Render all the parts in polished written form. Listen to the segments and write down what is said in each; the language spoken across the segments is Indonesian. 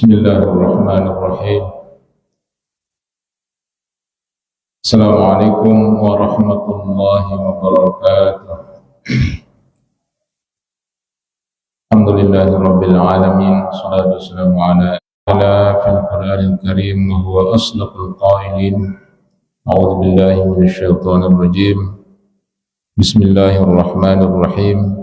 Bismillahirrahmanirrahim. Assalamualaikum warahmatullahi wabarakatuh. Alhamdulillahirabbil alamin. Shalatu wassalamu ala fil Qur'anil karim wa huwa asdaqul qailin. A'udzu billahi minasyaitonir rajim. Bismillahirrahmanirrahim.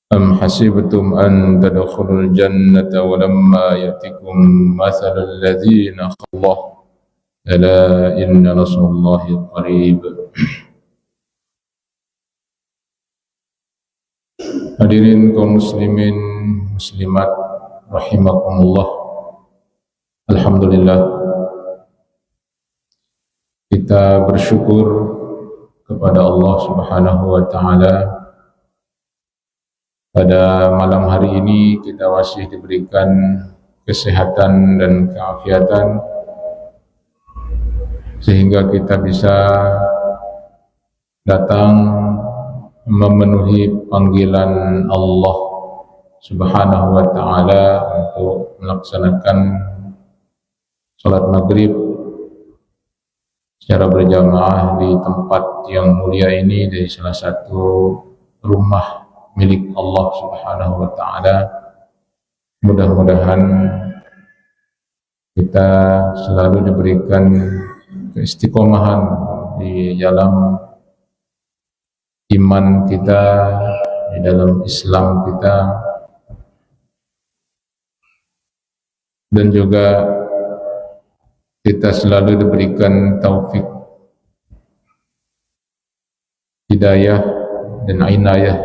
Am hasibtum an tadkhulul jannata wa lamma yatikum mathalul ladzina khallahu ala inna nasrullahi qarib. Hadirin kaum muslimin muslimat rahimakumullah. Alhamdulillah, kita bersyukur kepada Allah Subhanahu wa taala. Pada malam hari ini kita masih diberikan kesehatan dan keafiatan sehingga kita bisa datang memenuhi panggilan Allah Subhanahu wa taala untuk melaksanakan salat maghrib secara berjamaah di tempat yang mulia ini, dari salah satu rumah milik Allah Subhanahu wa taala. Mudah-mudahan kita selalu diberikan keistiqomahan di dalam iman kita, di dalam Islam kita, dan juga kita selalu diberikan taufik, hidayah dan inayah,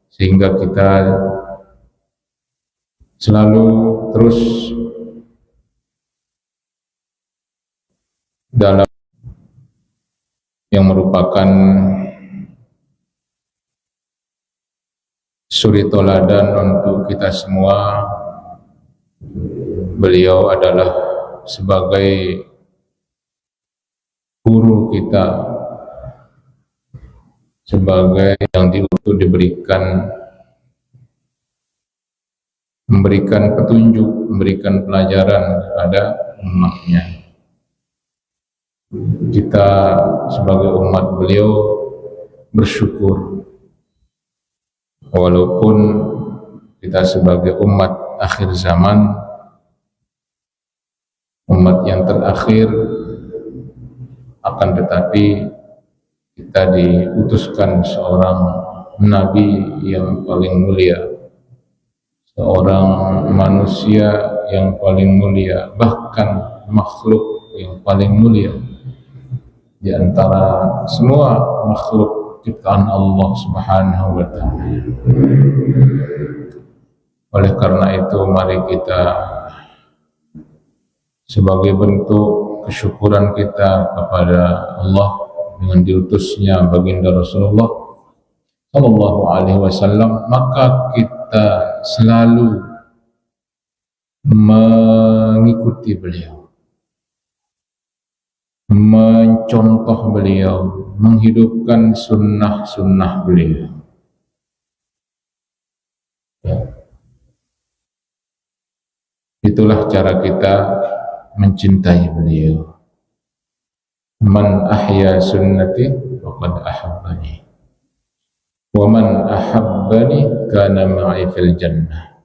sehingga kita selalu terus dalam yang merupakan suri toladan untuk kita semua. Beliau adalah sebagai guru kita, sebagai yang diutus memberikan petunjuk, memberikan pelajaran kepada umatnya. Kita sebagai umat beliau bersyukur, walaupun kita sebagai umat akhir zaman, umat yang terakhir, akan tetapi kita diutuskan seorang nabi yang paling mulia, seorang manusia yang paling mulia, bahkan makhluk yang paling mulia di antara semua makhluk ciptaan Allah Subhanahu wa taala. Oleh karena itu, mari kita sebagai bentuk kesyukuran kita kepada Allah dengan diutusnya baginda Rasulullah Sallallahu Alaihi Wasallam, maka kita selalu mengikuti beliau, mencontoh beliau, menghidupkan sunnah-sunnah beliau. Itulah cara kita mencintai beliau. Man ahya sunnati faqad ahabbani, wa man ahabbani kana ma'i fil jannah.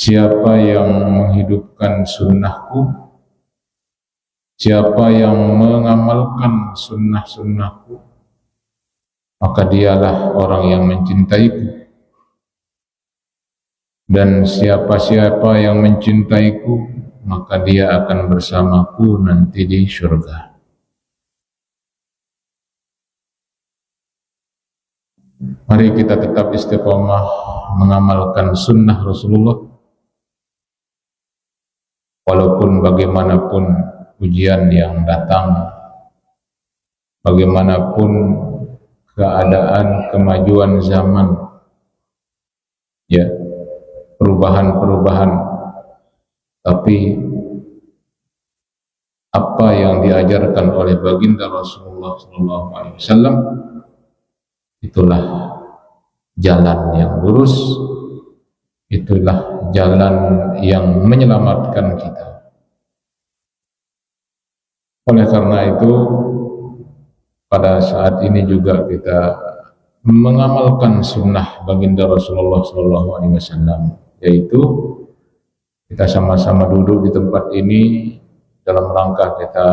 Siapa yang menghidupkan sunnahku, siapa yang mengamalkan sunnah-sunnahku, maka dialah orang yang mencintaiku. Dan siapa-siapa yang mencintaiku, maka dia akan bersamaku nanti di surga. Mari kita tetap istiqomah mengamalkan sunnah Rasulullah, walaupun bagaimanapun ujian yang datang, bagaimanapun keadaan kemajuan zaman, ya, perubahan-perubahan, tapi apa yang diajarkan oleh baginda Rasulullah SAW, itulah jalan yang lurus, itulah jalan yang menyelamatkan kita. Oleh karena itu, pada saat ini juga kita mengamalkan sunnah baginda Rasulullah SAW, yaitu kita sama-sama duduk di tempat ini dalam rangka kita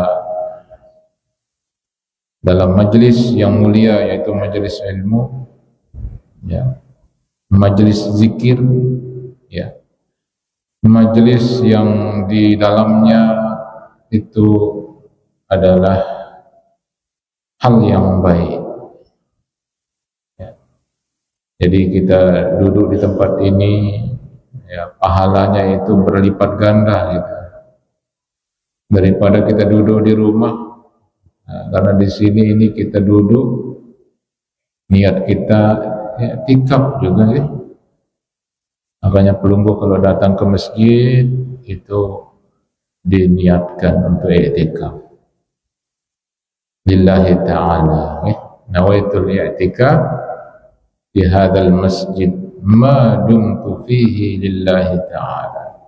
dalam majelis yang mulia, yaitu majelis ilmu, ya, majelis zikir, ya, majelis yang di dalamnya itu adalah hal yang baik, ya. Jadi kita duduk di tempat ini, ya, pahalanya itu berlipat ganda gitu, daripada kita duduk di rumah. Nah, karena di sini ini kita duduk, niat kita ya, tikaf juga ya. Makanya pelunggu kalau datang ke masjid itu diniatkan untuk i'tikaf lillahi ta'ala, ya. Nawaitul i'tikaf di hadzal masjid ma dumtu fihi lillahi ta'ala.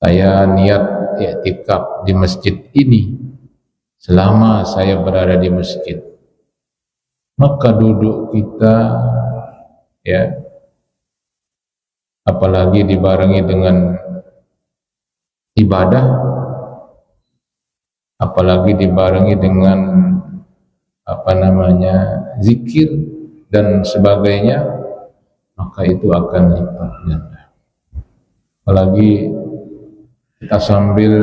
Saya niat i'tikaf di masjid ini selama saya berada di masjid. Maka duduk kita, ya, apalagi dibarengi dengan ibadah, apalagi dibarengi dengan zikir dan sebagainya, maka itu akan lipat ganda. Apalagi kita sambil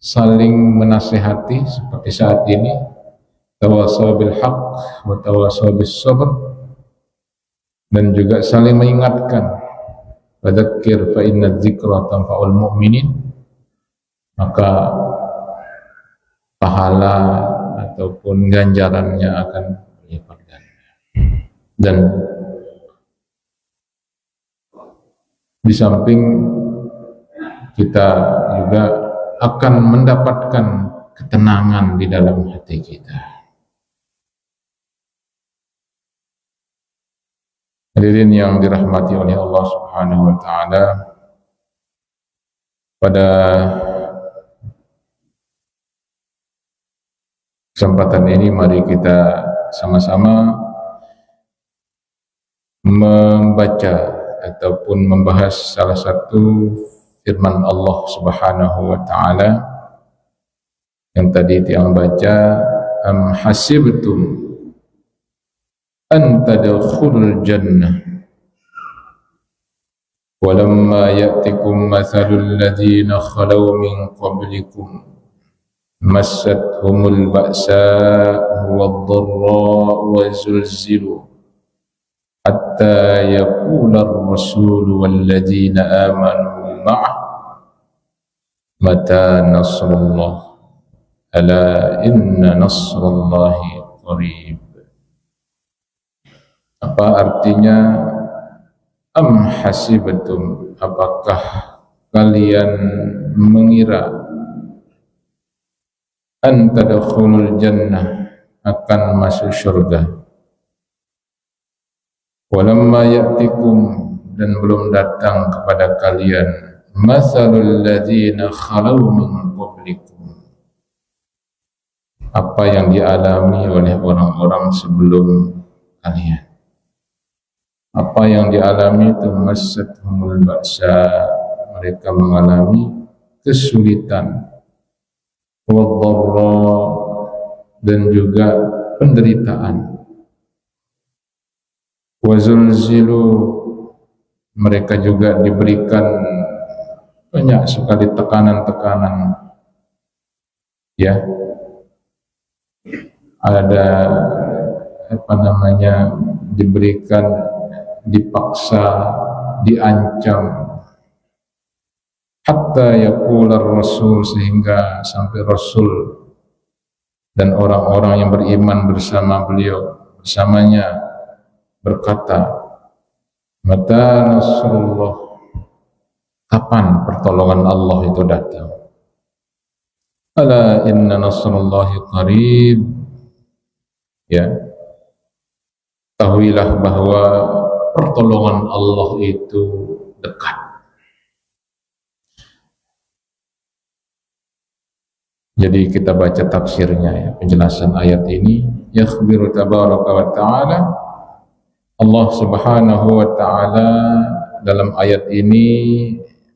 saling menasihati seperti saat ini, tawasaw bil haqq wa tawasaw bis sabr, dan juga saling mengingatkan, fadzakir fa inna dzikra tanfa'ul mu'minin, maka pahala ataupun ganjarannya akan berlipat ganda. Dan di samping kita juga akan mendapatkan ketenangan di dalam hati kita. Hadirin yang dirahmati oleh Allah Subhanahu wa taala, pada kesempatan ini mari kita sama-sama membaca ataupun membahas salah satu firman Allah Subhanahu wa taala yang tadi tiang baca, am hasibtum an tadkhulul jannah walamma ya'tikum mathalul ladzina khalaw min qablikum massathumul ba'sa'u wad-dharra'u wa zulzilu hatta yaqula ar-rasulu wal ladzina amanu ma'ah mata nasrullah ala inna nasrullahi qarib. Apa artinya am hasibatum, apakah kalian mengira an tadkhulul jannah, akan masuk surga, walamma ya'tikum, dan belum datang kepada kalian, mathalul ladzina khalaw min qablikum, apa yang dialami oleh orang-orang sebelum kalian. Apa yang dialami itu massathumul ba'sa, mereka mengalami kesulitan, wad-dharra, dan juga penderitaan, wa zulzilu, mereka juga diberikan banyak sekali tekanan-tekanan, ya, ada diberikan, dipaksa, diancam, hatta yaqula rasul, sehingga sampai Rasul dan orang-orang yang beriman bersamanya berkata, mata nasrullah, kapan pertolongan Allah itu datang? Ala inna nasrullahi qarib, ya, ketahuilah bahwa pertolongan Allah itu dekat. Jadi kita baca tafsirnya ya, penjelasan ayat ini. Yakhbiru tabaraka wa ta'ala, Allah subhanahu wa ta'ala dalam ayat ini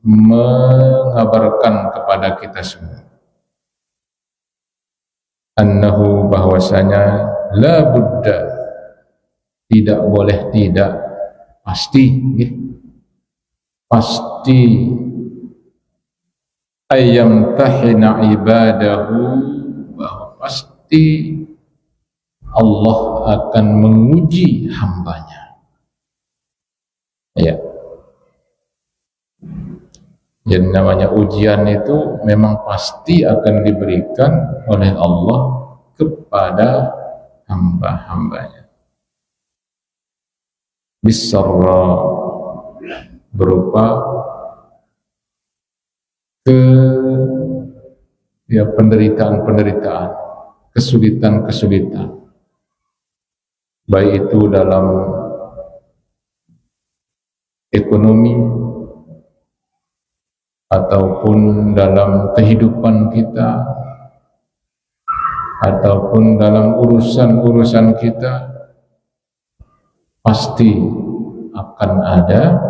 mengabarkan kepada kita semua annahu, bahwasanya la budda, tidak boleh tidak, pasti pasti ayyam tahina ibadahu, bahwa pasti Allah akan menguji hambanya. Ya. Jadi namanya ujian itu memang pasti akan diberikan oleh Allah kepada hamba-hambanya. Bisarra, berupa penderitaan-penderitaan, kesulitan-kesulitan, baik itu dalam ekonomi ataupun dalam kehidupan kita ataupun dalam urusan-urusan kita, pasti akan ada,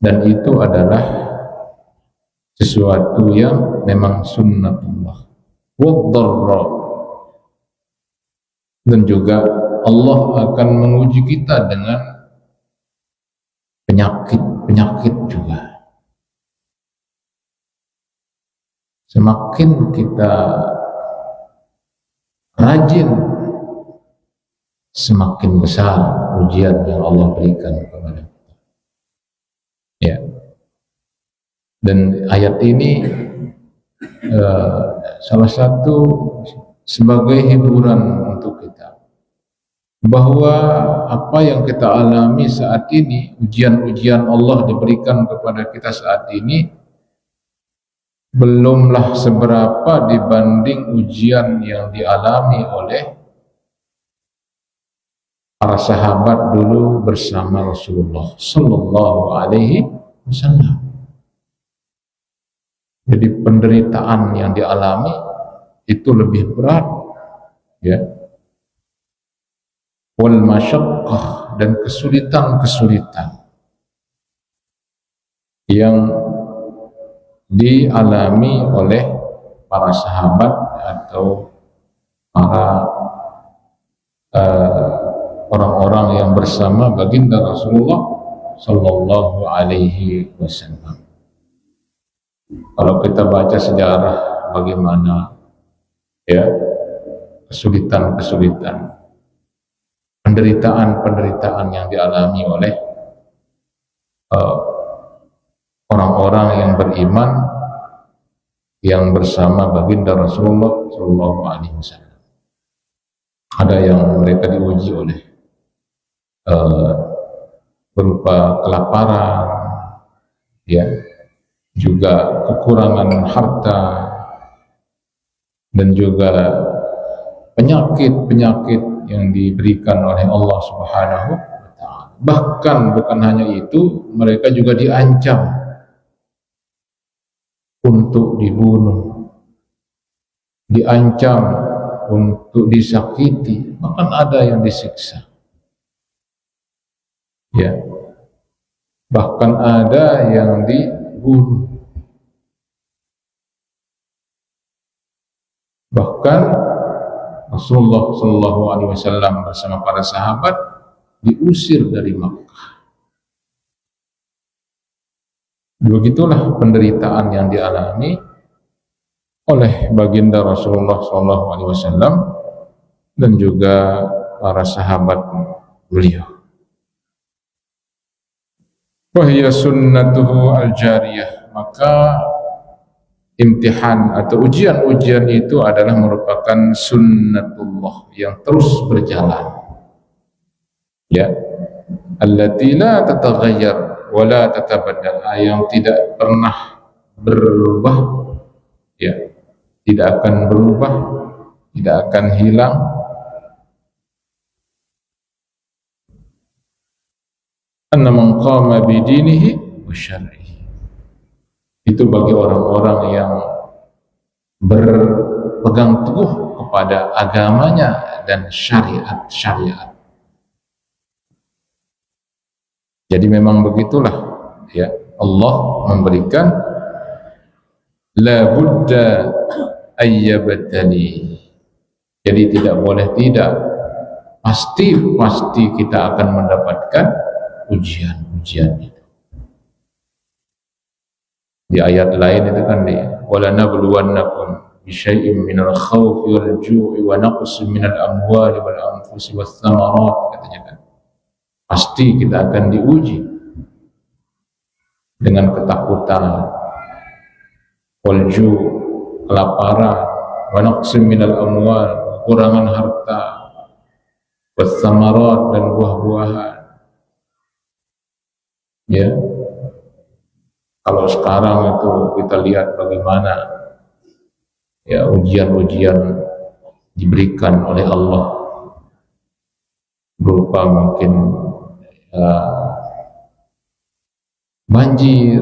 dan itu adalah sesuatu yang memang sunnatullah. Waddarra, dan juga Allah akan menguji kita dengan penyakit juga. Semakin kita rajin, semakin besar ujian yang Allah berikan kepada kita. Ya. Dan ayat ini salah satu sebagai hiburan untuk kita, bahwa apa yang kita alami saat ini, ujian-ujian Allah diberikan kepada kita saat ini, belumlah seberapa dibanding ujian yang dialami oleh para sahabat dulu bersama Rasulullah Sallallahu Alaihi Wasallam. Jadi penderitaan yang dialami itu lebih berat, ya. Wal masyaqqah, dan kesulitan-kesulitan yang dialami oleh para sahabat atau para orang-orang yang bersama baginda Rasulullah Sallallahu Alaihi Wasallam. Kalau kita baca sejarah bagaimana ya kesulitan-kesulitan, penderitaan-penderitaan yang dialami oleh orang-orang yang beriman yang bersama baginda Rasulullah Sallallahu Alaihi Wasallam. Ada yang mereka diuji oleh berupa kelaparan, ya, juga kekurangan harta, dan juga penyakit-penyakit yang diberikan oleh Allah Subhanahu wa Ta'ala. Bahkan bukan hanya itu, mereka juga diancam untuk dibunuh, diancam untuk disakiti, bahkan ada yang disiksa. Ya. Bahkan ada yang dibunuh. Bahkan Rasulullah Sallallahu Alaihi Wasallam bersama para sahabat diusir dari Makkah. Begitulah penderitaan yang dialami oleh baginda Rasulullah Sallallahu Alaihi Wasallam dan juga para sahabat beliau. Wahya sunnatuhu al-jariyah, maka imtihan atau ujian-ujian itu adalah merupakan sunnatullah yang terus berjalan, ya, allati la tataghayyar wa la tatabaddal, yang tidak pernah berubah, ya, tidak akan berubah, tidak akan hilang, anna man qama bi dinihi wa syar'ihi. Itu bagi orang-orang yang berpegang teguh kepada agamanya dan syariat. Jadi memang begitulah ya, Allah memberikan la budda ayyabtali. Jadi tidak boleh tidak, pasti kita akan mendapatkan ujian itu. Di ayat lain itu kan di wala nabluwannakum bisyai'in minal khawfi wal ju'i wa naqsin minal amwali wal anfusi was thamarat, katanya kan. Pasti kita akan diuji dengan ketakutan, wal ju', kelaparan, wa naqsin minal amwal, kekurangan harta, was thamarat, dan buah-buahan. Ya. Kalau sekarang itu kita lihat bagaimana ya ujian-ujian diberikan oleh Allah berupa mungkin banjir,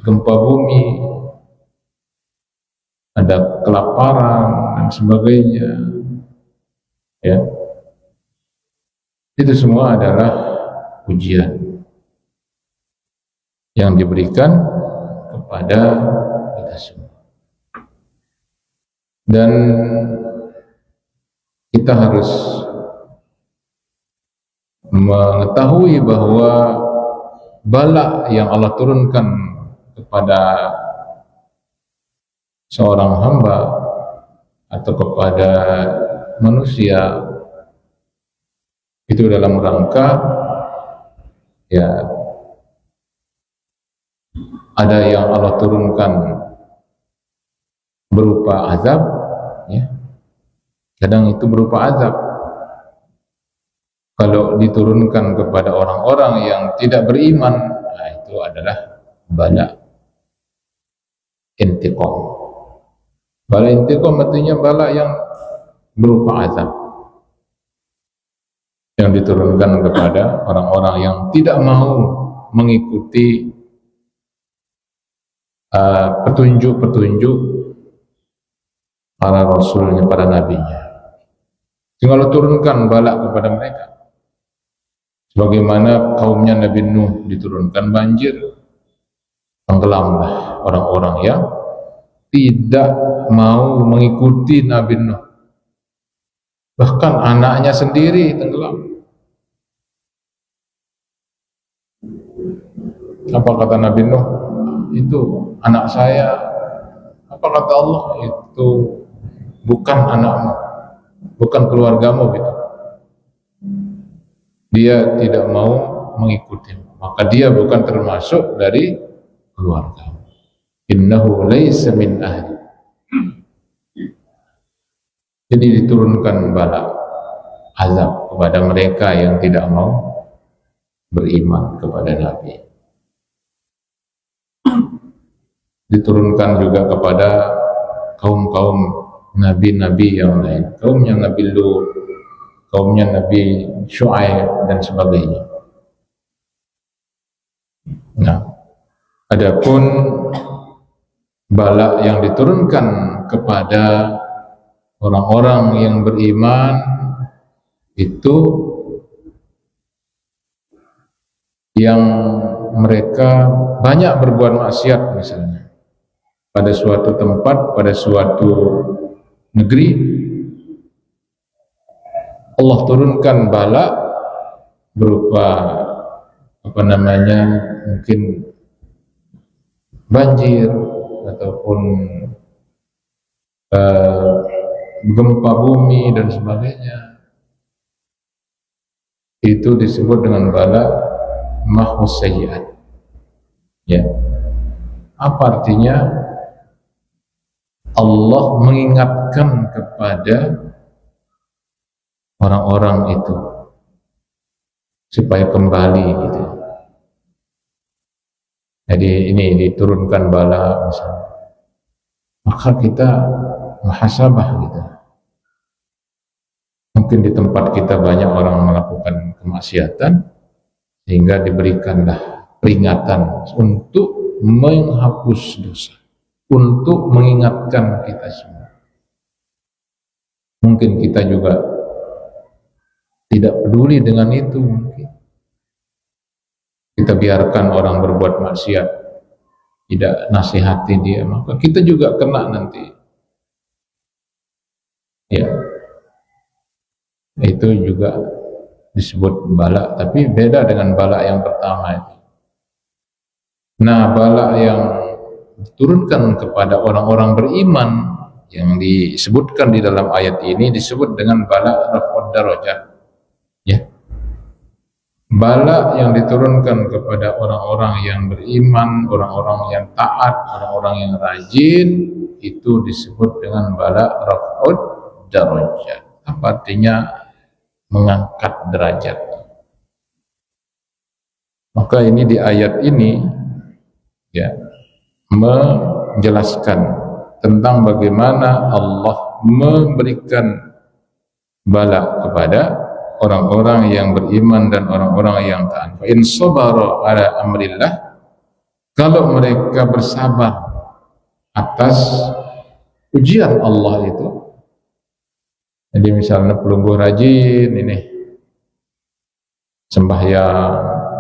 gempa bumi, ada kelaparan dan sebagainya. Ya, itu semua adalah ujian yang diberikan kepada kita semua, dan kita harus mengetahui bahwa bala yang Allah turunkan kepada seorang hamba atau kepada manusia itu dalam rangka ya, ada yang Allah turunkan berupa azab, ya. Kadang itu berupa azab. Kalau diturunkan kepada orang-orang yang tidak beriman, nah itu adalah bala intiqam. Bala intiqam artinya bala yang berupa azab, yang diturunkan kepada orang-orang yang tidak mau mengikuti petunjuk para rasulnya, para nabinya. Sehingga Allah turunkan bala kepada mereka. Sebagaimana kaumnya Nabi Nuh diturunkan banjir, tenggelamlah orang-orang yang tidak mau mengikuti Nabi Nuh. Bahkan anaknya sendiri tenggelam. Apa kata Nabi Nuh? Itu anak saya. Apa kata Allah? Itu bukan anakmu, bukan keluargamu gitu. Dia tidak mau mengikuti, maka dia bukan termasuk dari keluarga. Innahu laisa min ahli. Jadi diturunkan bala azab kepada mereka yang tidak mau beriman kepada Nabi. Diturunkan juga kepada kaum-kaum nabi-nabi yang lain, kaumnya Nabi Lut, kaumnya Nabi Syuaib dan sebagainya. Nah, adapun bala yang diturunkan kepada orang-orang yang beriman itu yang mereka banyak berbuat maksiat, misalnya pada suatu tempat, pada suatu negeri, Allah turunkan bala berupa mungkin banjir ataupun gempa bumi dan sebagainya. Itu disebut dengan bala mahus sayyi'at. Ya. Apa artinya? Allah mengingatkan kepada orang-orang itu supaya kembali gitu. Jadi ini diturunkan bala misalnya, maka kita muhasabah gitu. Mungkin di tempat kita banyak orang melakukan kemaksiatan, sehingga diberikanlah peringatan untuk menghapus dosa, untuk mengingatkan kita semua. Mungkin kita juga tidak peduli dengan itu, mungkin kita biarkan orang berbuat maksiat, tidak nasihati dia, maka kita juga kena nanti. Ya, itu juga disebut bala, tapi beda dengan bala yang pertama itu. Nah, bala yang diturunkan kepada orang-orang beriman yang disebutkan di dalam ayat ini disebut dengan bala raf'ud darajat. Ya. Bala yang diturunkan kepada orang-orang yang beriman, orang-orang yang taat, orang-orang yang rajin, itu disebut dengan bala raf'ud darajat. Apa artinya? Mengangkat derajat. Maka ini di ayat ini ya menjelaskan tentang bagaimana Allah memberikan bala kepada orang-orang yang beriman dan orang-orang yang taat. Fa in sabara ala amrillah, kalau mereka bersabar atas ujian Allah itu. Jadi misalnya pelungguh rajin ini, sembahyang,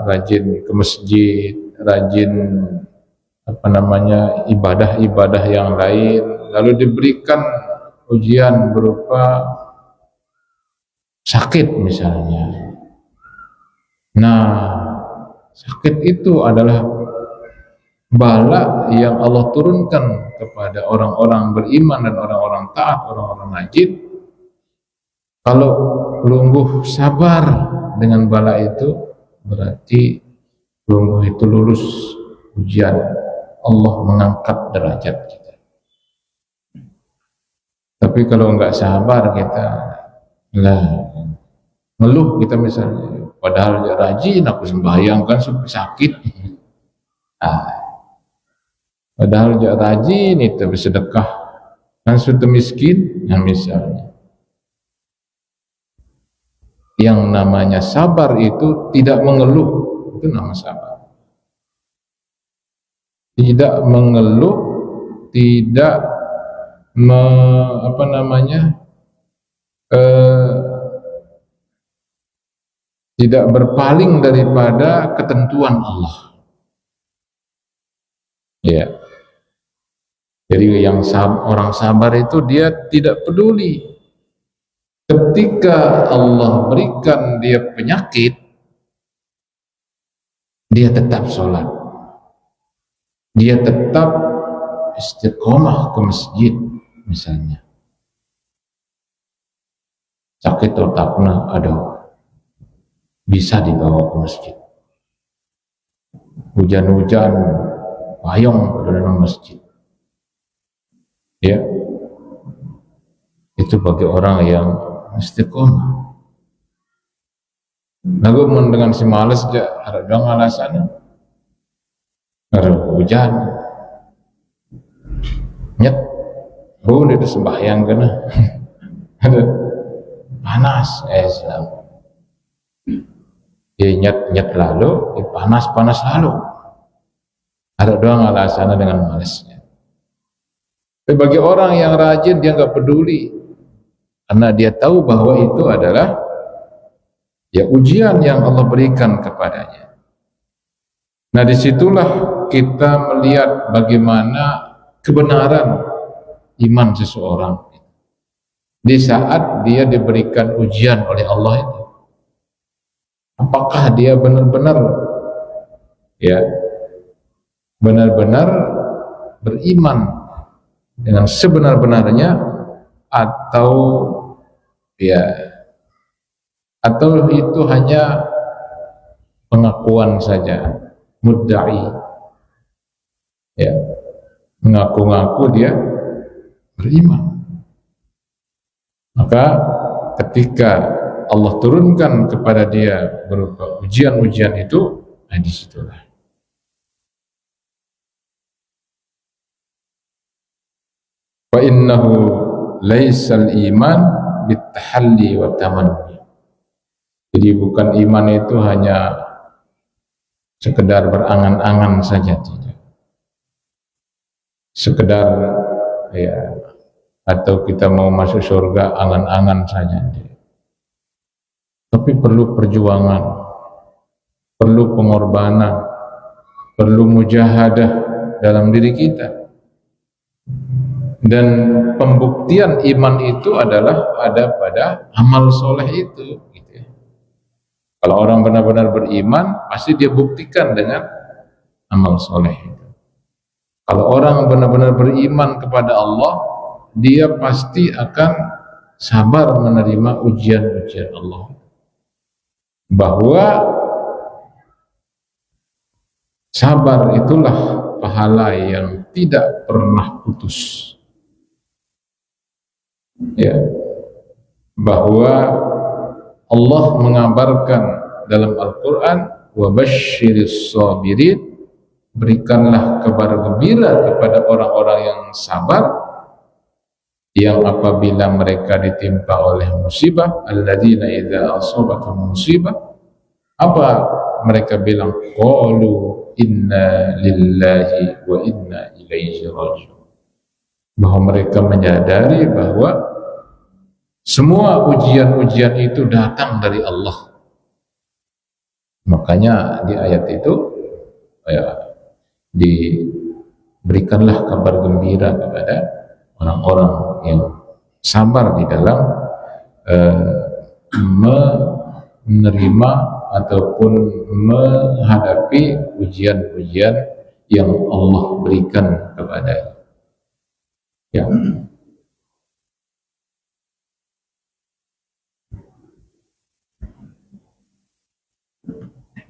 rajin ke masjid, rajin ibadah-ibadah yang lain, lalu diberikan ujian berupa sakit misalnya. Nah, sakit itu adalah bala yang Allah turunkan kepada orang-orang beriman dan orang-orang taat, orang-orang rajin. Kalau pelungguh sabar dengan bala itu, berarti pelungguh itu lulus ujian. Allah mengangkat derajat kita. Tapi kalau enggak sabar kita, ngeluh kita misalnya, padahal dia rajin, aku sembahyang kan sampai sakit. Padahal dia rajin itu bersedekah kan sudah miskin, yang misalnya. Yang namanya sabar itu tidak mengeluh, itu nama sabar. Tidak mengeluh, tidak tidak berpaling daripada ketentuan Allah. Ya. Jadi orang sabar itu dia tidak peduli. Ketika Allah berikan dia penyakit, dia tetap sholat, dia tetap istiqomah ke masjid misalnya. Sakit otaknya, bisa dibawa ke masjid. Hujan-hujan, payung ke dalam masjid. Ya, itu bagi orang yang istiqomah. Namun dengan si malas aja, ada dong alasannya. Ada hujan, nyet, itu sembahyang kena, ada panas, Islam. Nyet lalu, panas lalu. Ada doang alasannya dengan malasnya. Tapi bagi orang yang rajin dia nggak peduli. Karena dia tahu bahwa itu adalah ya ujian yang Allah berikan kepadanya. Nah, disitulah kita melihat bagaimana kebenaran iman seseorang di saat dia diberikan ujian oleh Allah itu. Apakah dia benar-benar beriman dengan sebenar-benarnya, atau itu hanya pengakuan saja, mudda'i, mengaku-ngaku dia beriman. Maka ketika Allah turunkan kepada dia berupa ujian-ujian itu, disitulah wa innahu laisal iman bitahalli wa tamanni. Jadi bukan iman itu hanya sekedar berangan-angan saja, tidak. Sekedar ya, atau kita mau masuk surga angan-angan saja, tidak. Tapi perlu perjuangan, perlu pengorbanan, perlu mujahadah dalam diri kita. Dan pembuktian iman itu adalah ada pada amal soleh itu, gitu ya. Kalau orang benar-benar beriman, pasti dia buktikan dengan amal soleh itu. Kalau orang benar-benar beriman kepada Allah, dia pasti akan sabar menerima ujian-ujian Allah. Bahwa sabar itulah pahala yang tidak pernah putus. Ya, bahwa Allah mengabarkan dalam Al-Quran, wa basyiris sabirin, berikanlah kabar gembira kepada orang-orang yang sabar, yang apabila mereka ditimpa oleh musibah, alladzina idza asabathum musibah, apa mereka bilang? Qalu inna lillahi wa inna ilaihi raji'un. Bahwa mereka menyadari bahwa semua ujian-ujian itu datang dari Allah. Makanya di ayat itu ya, diberikanlah kabar gembira kepada orang-orang yang sabar di dalam menerima ataupun menghadapi ujian-ujian yang Allah berikan kepada ya.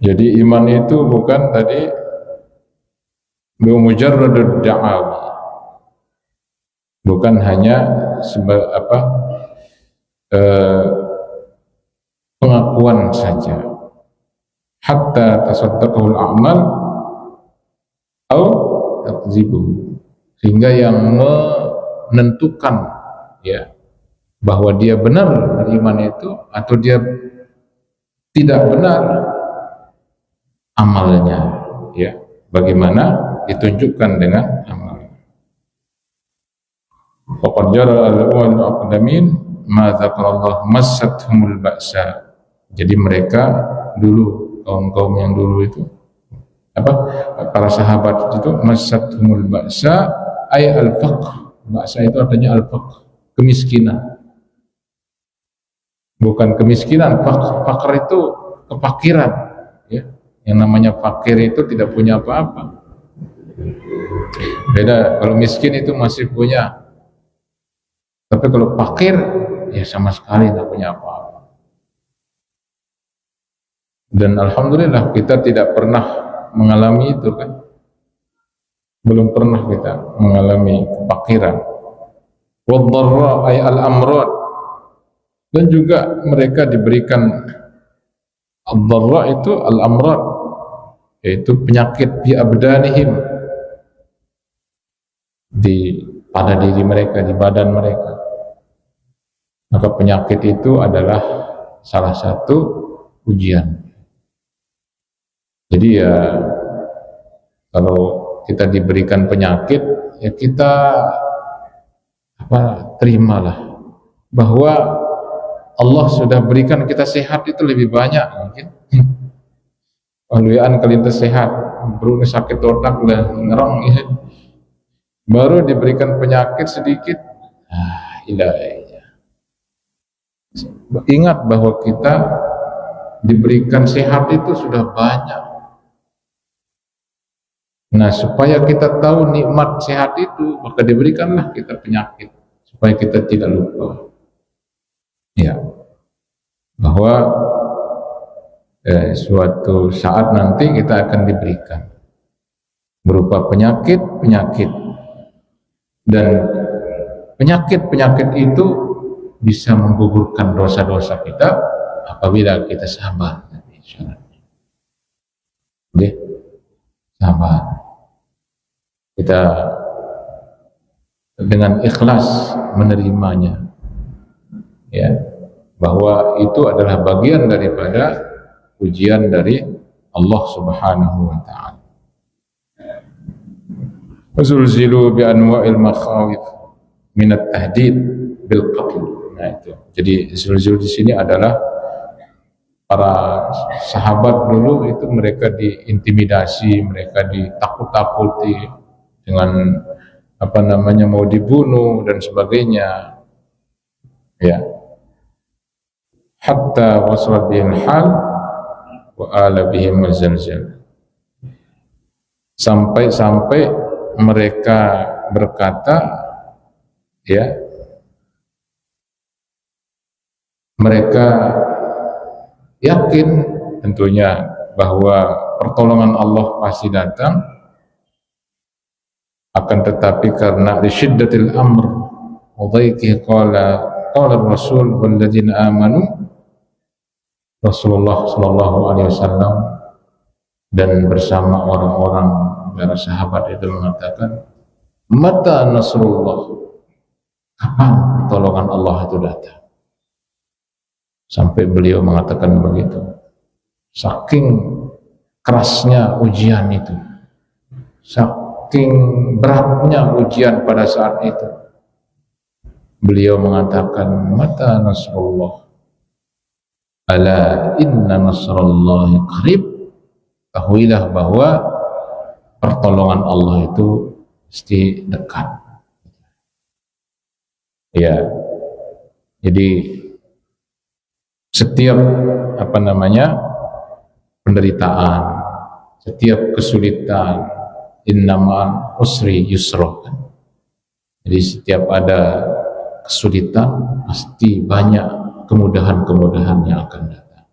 Jadi iman itu bukan tadi mujarradud da'awi, bukan hanya pengakuan saja. Hatta tasaddaqul a'mal au takzibu, sehingga yang menentukan ya bahwa dia benar beriman itu atau dia tidak benar amalnya, ya bagaimana ditunjukkan dengan amal. Faqad jara al-awwal aqdamin ma dzakarallah massathumul ba'sa. Jadi mereka dulu, kaum-kaum yang dulu itu para sahabat itu massathumul ba'sa ay al-faqr. Ba'sa itu artinya al-faqr, kemiskinan. Bukan kemiskinan, faqr itu kefakiran, ya. Yang namanya fakir itu tidak punya apa-apa. Beda, kalau miskin itu masih punya. Tapi kalau fakir, ya sama sekali tidak punya apa-apa. Dan alhamdulillah kita tidak pernah mengalami itu kan. Belum pernah kita mengalami kefakiran. Wadh-dharra ay al-amrad. Dan juga mereka diberikan ad-dharra itu al-amrad, yaitu penyakit bi abdanihim, pada diri mereka, di badan mereka. Maka penyakit itu adalah salah satu ujian. Jadi ya kalau kita diberikan penyakit, ya kita terimalah bahwa Allah sudah berikan kita sehat itu lebih banyak mungkin. Waluyan kelintas sehat, beruni sakit otak dan ngerong ya. Baru diberikan penyakit sedikit, ilahiyah. Ingat bahwa kita diberikan sehat itu sudah banyak. Nah, supaya kita tahu nikmat sehat itu, maka diberikanlah kita penyakit supaya kita tidak lupa. Ya, bahwa suatu saat nanti kita akan diberikan berupa penyakit-penyakit, dan penyakit-penyakit itu bisa menggugurkan dosa-dosa kita apabila kita sabar. Oke, sabar. Kita dengan ikhlas menerimanya. Ya, bahwa itu adalah bagian daripada ujian dari Allah Subhanahu wa taala. Wazulzilu bi anwa'il makhawif min at-tahdid bil qatl. Nah itu. Jadi zulzul di sini adalah para sahabat dulu itu mereka diintimidasi, mereka ditakut-takuti dengan mau dibunuh dan sebagainya. Ya. Hatta wasal bihim hal wa ala bihim zalzal. Sampai mereka berkata, ya, mereka yakin tentunya bahwa pertolongan Allah pasti datang, akan tetapi karena lisyiddatil amr wa dhaiqi qala Rasul walladzina amanu, Rasulullah sallallahu alaihi wasallam dan bersama orang-orang para sahabat itu mengatakan, mata nasrullah, kapan pertolongan Allah itu datang? Sampai beliau mengatakan begitu. Saking kerasnya ujian itu, saking beratnya ujian pada saat itu, beliau mengatakan, mata nasrullah, ala inna nasrullahi qarib. Ketahuilah bahwa pertolongan Allah itu pasti dekat. Ya, jadi setiap penderitaan, setiap kesulitan, innamal usri yusra. Jadi setiap ada kesulitan pasti banyak kemudahan-kemudahan yang akan datang.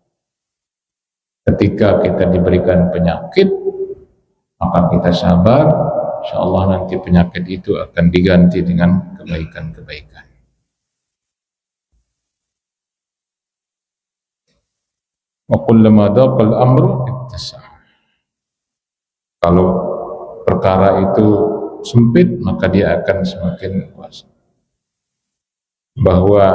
Ketika kita diberikan penyakit, maka kita sabar, insyaallah nanti penyakit itu akan diganti dengan kebaikan-kebaikan. Wa kullama daqal amru ittasa'. Kalau perkara itu sempit, maka dia akan semakin luas. Bahwa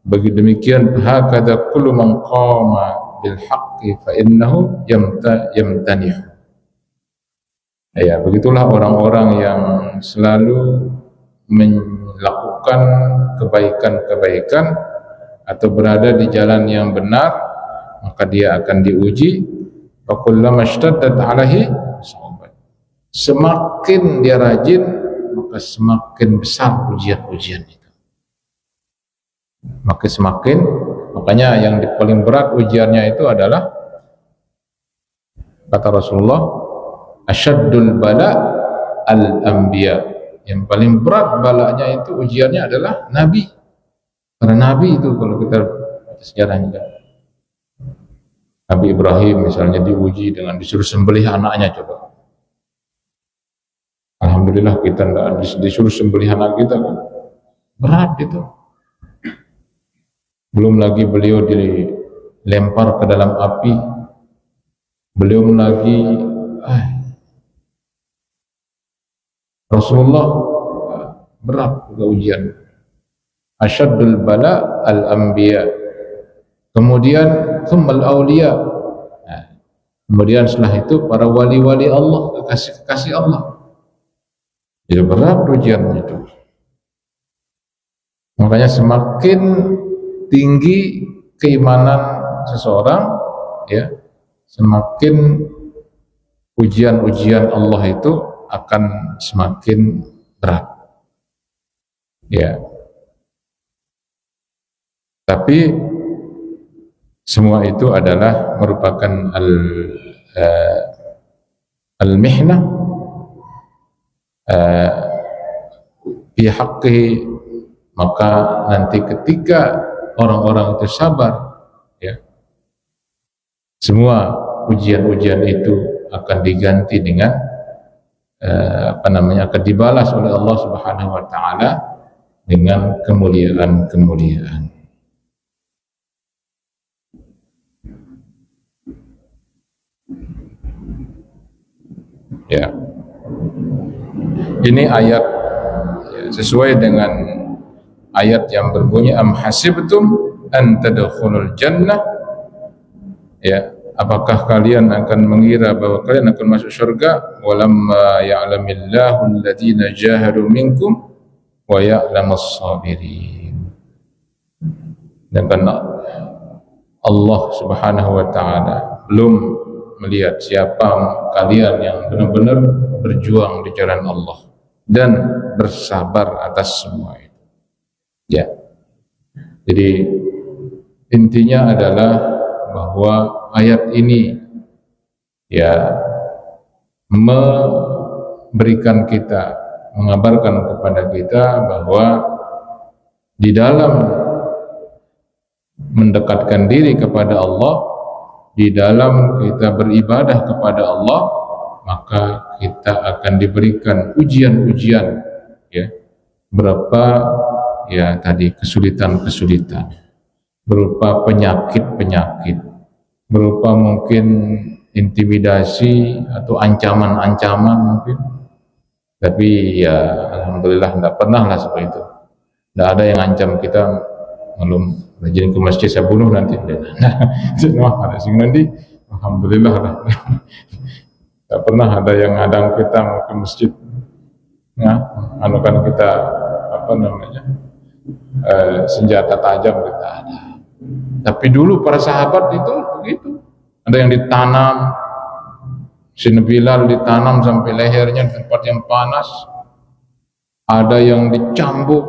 bagi demikian, hakadha kullu man qama bil haqqi fa innahu yamtanih. Ya, begitulah orang-orang yang selalu melakukan kebaikan-kebaikan atau berada di jalan yang benar, maka dia akan diuji. Wa kullama ishtaddat alaihi sahabat. Semakin dia rajin, maka semakin besar ujian-ujian itu. Makanya yang paling berat ujiannya itu adalah, kata Rasulullah, asyaddul bala al-anbiya. Yang paling berat balanya itu ujiannya adalah Nabi. Karena Nabi itu kalau kita baca sejarahnya, Nabi Ibrahim misalnya diuji dengan disuruh sembelih anaknya. Coba, alhamdulillah kita enggak disuruh sembelih anak kita kan, berat itu. Belum lagi beliau dilempar ke dalam api, belum lagi Rasulullah berat juga ujian. Asyaddul bala al-anbiya. Kemudian tsummal awliya. Kemudian setelah itu para wali-wali Allah, kekasih-kekasih Allah. Jadi berat ujian itu. Makanya semakin tinggi keimanan seseorang, ya, semakin ujian-ujian Allah itu akan semakin berat. Ya. Tapi semua itu adalah merupakan al-mihnah fi haqqihi. Maka nanti ketika orang-orang itu sabar, ya, semua ujian-ujian itu akan diganti dengan akan dibalas oleh Allah Subhanahu wa taala dengan kemuliaan-kemuliaan. Ya. Ini ayat sesuai dengan ayat yang berbunyi am hasibtum an tadkhulul jannah, ya, apakah kalian akan mengira bahwa kalian akan masuk surga? Walamma ya'lamillahu alladziina jahadu minkum wa ya'lamus sabirin. Dan karena Allah Subhanahu wa taala belum melihat siapa kalian yang benar-benar berjuang di jalan Allah dan bersabar atas semua itu. Ya. Jadi intinya adalah bahwa ayat ini ya memberikan kita, mengabarkan kepada kita bahwa di dalam mendekatkan diri kepada Allah, di dalam kita beribadah kepada Allah, maka kita akan diberikan ujian-ujian, ya, berapa ya tadi kesulitan-kesulitan, berupa penyakit-penyakit, berupa mungkin intimidasi atau ancaman-ancaman mungkin. Tapi ya alhamdulillah tidak pernah lah seperti itu. Tidak ada yang ancam kita, belum rajin ke masjid saya bunuh nanti. Nah, ada sing nanti alhamdulillah lah. Tidak pernah ada yang ngadang kita mau ke masjid. Nah, anukan kita apa namanya? Senjata tajam kita ada. Tapi dulu para sahabat itu begitu. Ada yang ditanam, Sayyidina Bilal ditanam sampai lehernya di tempat yang panas. Ada yang dicambuk,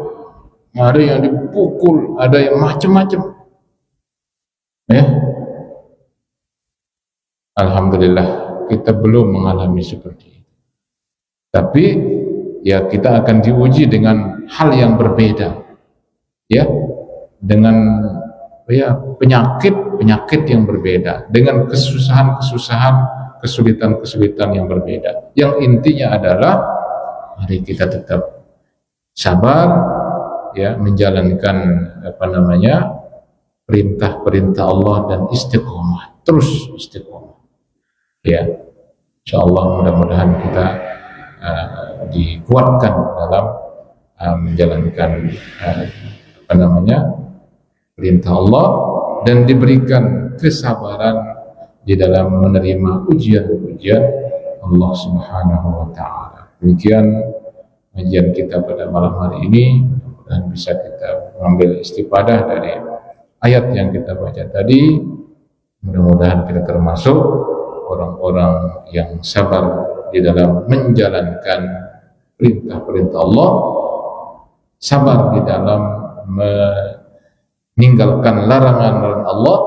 ada yang dipukul, ada yang macam-macam. Ya. Alhamdulillah kita belum mengalami seperti itu. Tapi ya kita akan diuji dengan hal yang berbeda. Ya, dengan ya penyakit yang berbeda, dengan kesusahan, kesulitan yang berbeda. Yang intinya adalah mari kita tetap sabar, ya, menjalankan apa namanya perintah-perintah Allah dan istiqomah, terus istiqomah. Ya, insyaallah mudah-mudahan kita dikuatkan dalam menjalankan apa namanya perintah Allah dan diberikan kesabaran di dalam menerima ujian-ujian Allah Subhanahu wa taala. Demikian kajian kita pada malam hari ini, dan bisa kita mengambil istifadah dari ayat yang kita baca tadi. Mudah-mudahan kita termasuk orang-orang yang sabar di dalam menjalankan perintah-perintah Allah, sabar di dalam meninggalkan larangan-larangan Allah,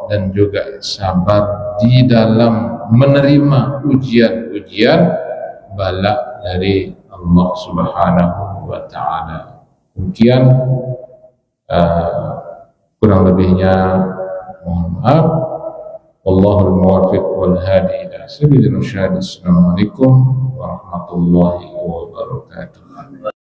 dan juga sabar di dalam menerima ujian-ujian bala dari Allah Subhanahu wa taala. Demikian kurang lebihnya mohon maaf. Wallahul muwaffiq wal hadi ila sabilir rasyad. Assalamualaikum warahmatullahi wabarakatuh.